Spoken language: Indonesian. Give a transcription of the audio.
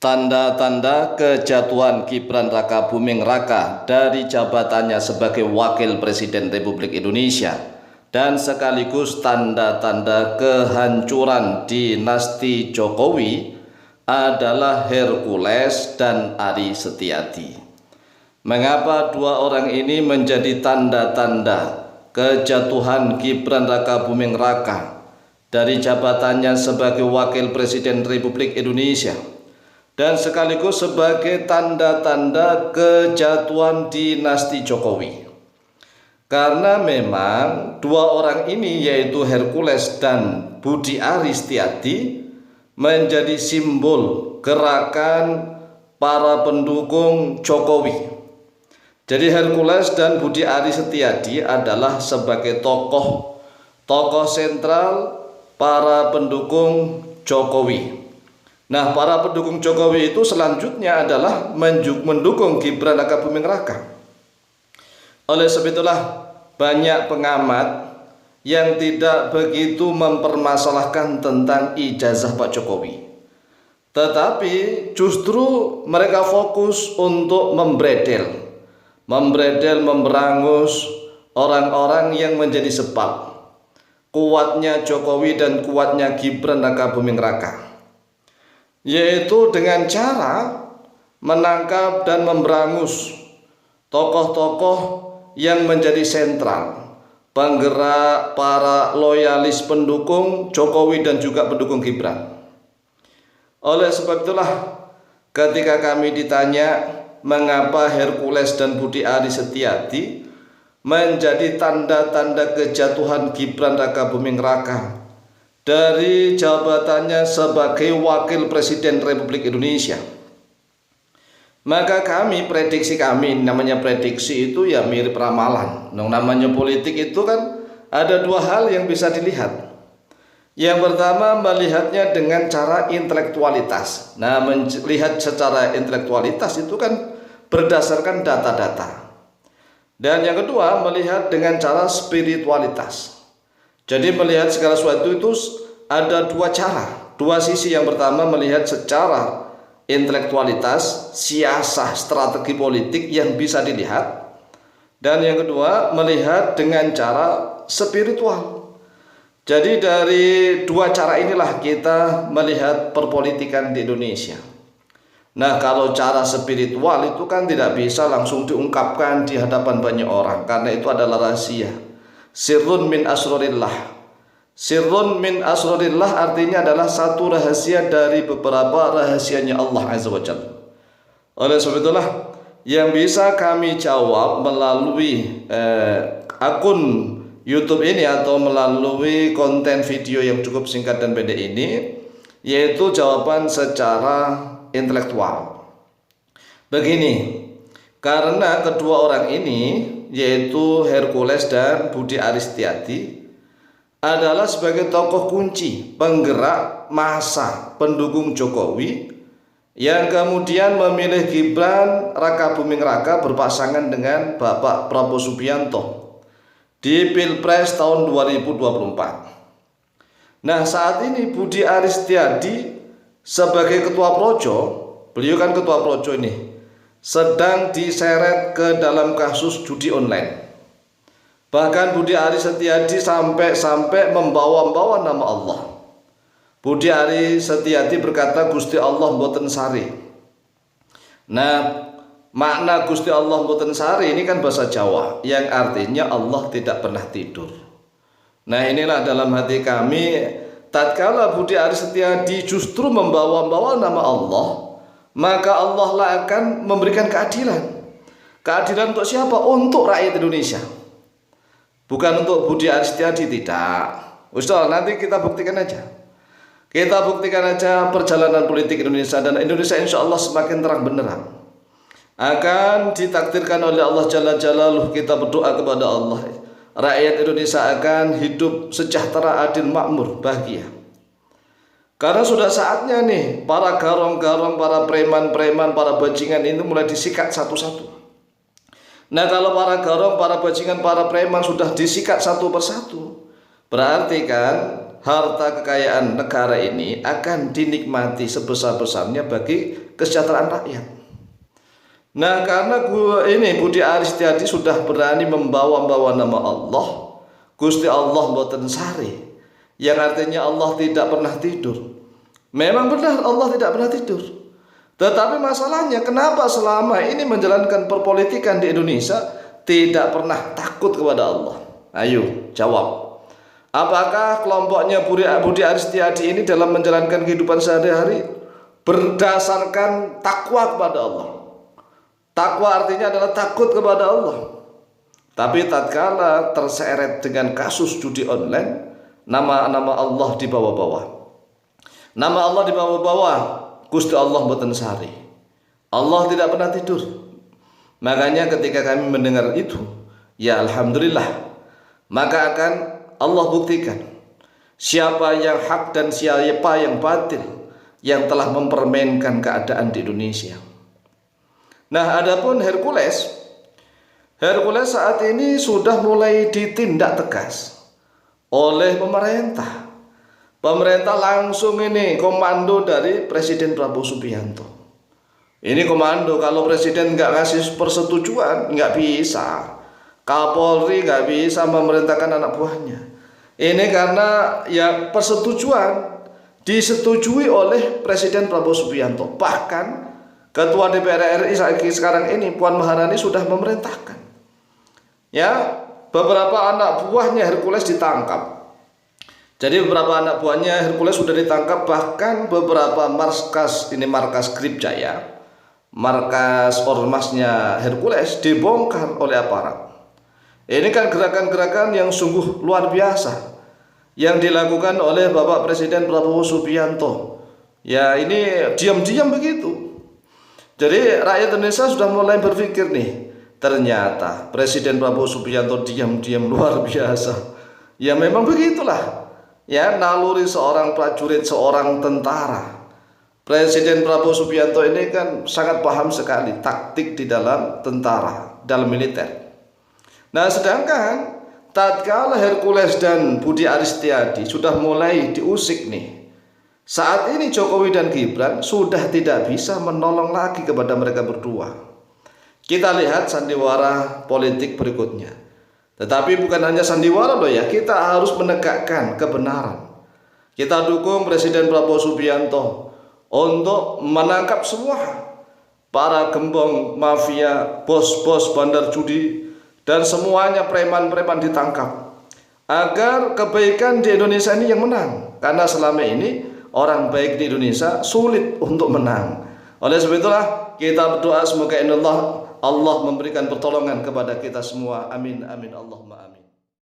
Tanda-tanda kejatuhan Gibran Raka Buming Raka dari jabatannya sebagai Wakil Presiden Republik Indonesia dan sekaligus tanda-tanda kehancuran dinasti Jokowi adalah Hercules dan Ari Setiadi. Mengapa dua orang ini menjadi tanda-tanda kejatuhan Gibran Raka Buming Raka dari jabatannya sebagai Wakil Presiden Republik Indonesia dan sekaligus sebagai tanda-tanda kejatuhan dinasti Jokowi? Karena memang dua orang ini, yaitu Hercules dan Budi Ari Setiadi, menjadi simbol gerakan para pendukung Jokowi. Jadi Hercules dan Budi Ari Setiadi adalah sebagai tokoh sentral para pendukung Jokowi. Nah, para pendukung Jokowi itu selanjutnya adalah mendukung Gibran Raka Buming Raka. Oleh sebab itulah banyak pengamat yang tidak begitu mempermasalahkan tentang ijazah Pak Jokowi, tetapi justru mereka fokus untuk memberangus orang-orang yang menjadi sebab kuatnya Jokowi dan kuatnya Gibran Raka Buming Raka, yaitu dengan cara menangkap dan memberangus tokoh-tokoh yang menjadi sentral penggerak para loyalis pendukung Jokowi dan juga pendukung Gibran. Oleh sebab itulah ketika kami ditanya mengapa Hercules dan Budi Ari Setiadi menjadi tanda-tanda kejatuhan Gibran Raka Buming Raka dari jabatannya sebagai Wakil Presiden Republik Indonesia, maka prediksi kami, namanya prediksi itu ya mirip ramalan. Namanya politik itu kan ada dua hal yang bisa dilihat. Yang pertama, melihatnya dengan cara intelektualitas. Nah, melihat secara intelektualitas itu kan berdasarkan data-data. Dan yang kedua, melihat dengan cara spiritualitas. Jadi melihat segala sesuatu itu ada dua cara, dua sisi. Yang pertama melihat secara intelektualitas, siasah, strategi politik yang bisa dilihat. Dan yang kedua melihat dengan cara spiritual. Jadi dari dua cara inilah kita melihat perpolitikan di Indonesia. Nah, kalau cara spiritual itu kan tidak bisa langsung diungkapkan di hadapan banyak orang, karena itu adalah rahasia. Sirrun min asrorillah. Sirrun min asrorillah artinya adalah satu rahasia dari beberapa rahasianya Allah Azza wa Jalla. Oleh sebab itulah yang bisa kami jawab melalui akun YouTube ini atau melalui konten video yang cukup singkat dan pendek ini, yaitu jawaban secara intelektual. Begini, karena kedua orang ini, yaitu Hercules dan Budi Ari Setiadi, adalah sebagai tokoh kunci penggerak massa pendukung Jokowi yang kemudian memilih Gibran Raka Buming Raka berpasangan dengan Bapak Prabowo Subianto di Pilpres tahun 2024. Nah, saat ini Budi Ari Setiadi sebagai ketua projo, beliau kan ketua projo ini, sedang diseret ke dalam kasus judi online. Bahkan Budi Ari Setiadi sampai membawa nama Allah. Budi Ari Setiadi berkata, Gusti Allah mboten sari. Nah, makna Gusti Allah mboten sari ini kan bahasa Jawa, yang artinya Allah tidak pernah tidur. Nah, inilah dalam hati kami, tatkala Budi Ari Setiadi justru membawa nama Allah, maka Allah lah akan memberikan keadilan. Keadilan untuk siapa? Untuk rakyat Indonesia. Bukan untuk Budi Ari Setiadi, tidak. Ustaz, nanti kita buktikan aja. Kita buktikan aja perjalanan politik Indonesia, dan Indonesia insya Allah semakin terang benderang. Akan ditakdirkan oleh Allah Jalla Jalaluh. Kita berdoa kepada Allah, rakyat Indonesia akan hidup sejahtera, adil, makmur, bahagia. Karena sudah saatnya nih para garong-garong, para preman-preman, para bajingan itu mulai disikat satu-satu. Nah, kalau para garong, para bajingan, para preman sudah disikat satu persatu, berarti kan harta kekayaan negara ini akan dinikmati sebesar-besarnya bagi kesejahteraan rakyat. Nah, karena ini Budi Aris Setiadi sudah berani membawa nama Allah, Gusti Allah mboten sari, yang artinya Allah tidak pernah tidur. Memang benar Allah tidak pernah tidur. Tetapi masalahnya kenapa selama ini menjalankan perpolitikan di Indonesia tidak pernah takut kepada Allah? Ayo jawab. Apakah kelompoknya Budi Aris Setiadi ini dalam menjalankan kehidupan sehari-hari berdasarkan takwa kepada Allah? Takwa artinya adalah takut kepada Allah. Tapi tatkala terseret dengan kasus judi online, nama-nama Allah dibawa-bawa. Nama Allah dibawa-bawa, Gusti Allah mboten sari. Allah tidak pernah tidur. Makanya ketika kami mendengar itu, ya alhamdulillah, maka akan Allah buktikan siapa yang hak dan siapa yang batil yang telah mempermainkan keadaan di Indonesia. Nah, adapun Hercules saat ini sudah mulai ditindak tegas oleh pemerintah. Pemerintah langsung ini komando dari Presiden Prabowo Subianto. Ini komando, kalau Presiden nggak ngasih persetujuan nggak bisa. Kapolri nggak bisa memerintahkan anak buahnya. Ini karena ya persetujuan disetujui oleh Presiden Prabowo Subianto. Bahkan Ketua DPR RI sekarang ini Puan Maharani sudah memerintahkan, ya, beberapa anak buahnya Hercules ditangkap. Jadi beberapa anak buahnya Hercules sudah ditangkap, bahkan beberapa markas Grip Jaya, markas ormasnya Hercules dibongkar oleh aparat. Ini kan gerakan-gerakan yang sungguh luar biasa yang dilakukan oleh Bapak Presiden Prabowo Subianto. Ya, ini diam-diam begitu. Jadi rakyat Indonesia sudah mulai berpikir nih, ternyata Presiden Prabowo Subianto diam-diam luar biasa. Ya memang begitulah, ya, naluri seorang prajurit, seorang tentara. Presiden Prabowo Subianto ini kan sangat paham sekali taktik di dalam tentara, dalam militer. Nah, sedangkan tatkala Hercules dan Budi Aris Setiadi sudah mulai diusik nih, saat ini Jokowi dan Gibran sudah tidak bisa menolong lagi kepada mereka berdua. Kita lihat sandiwara politik berikutnya. Tetapi bukan hanya sandiwara loh ya, kita harus menegakkan kebenaran. Kita dukung Presiden Prabowo Subianto untuk menangkap semua para gembong mafia, bos-bos bandar judi, dan semuanya preman-preman ditangkap. Agar kebaikan di Indonesia ini yang menang. Karena selama ini orang baik di Indonesia sulit untuk menang. Oleh sebab itulah kita berdoa semoga Allah memberikan pertolongan kepada kita semua. Amin amin Allahumma amin.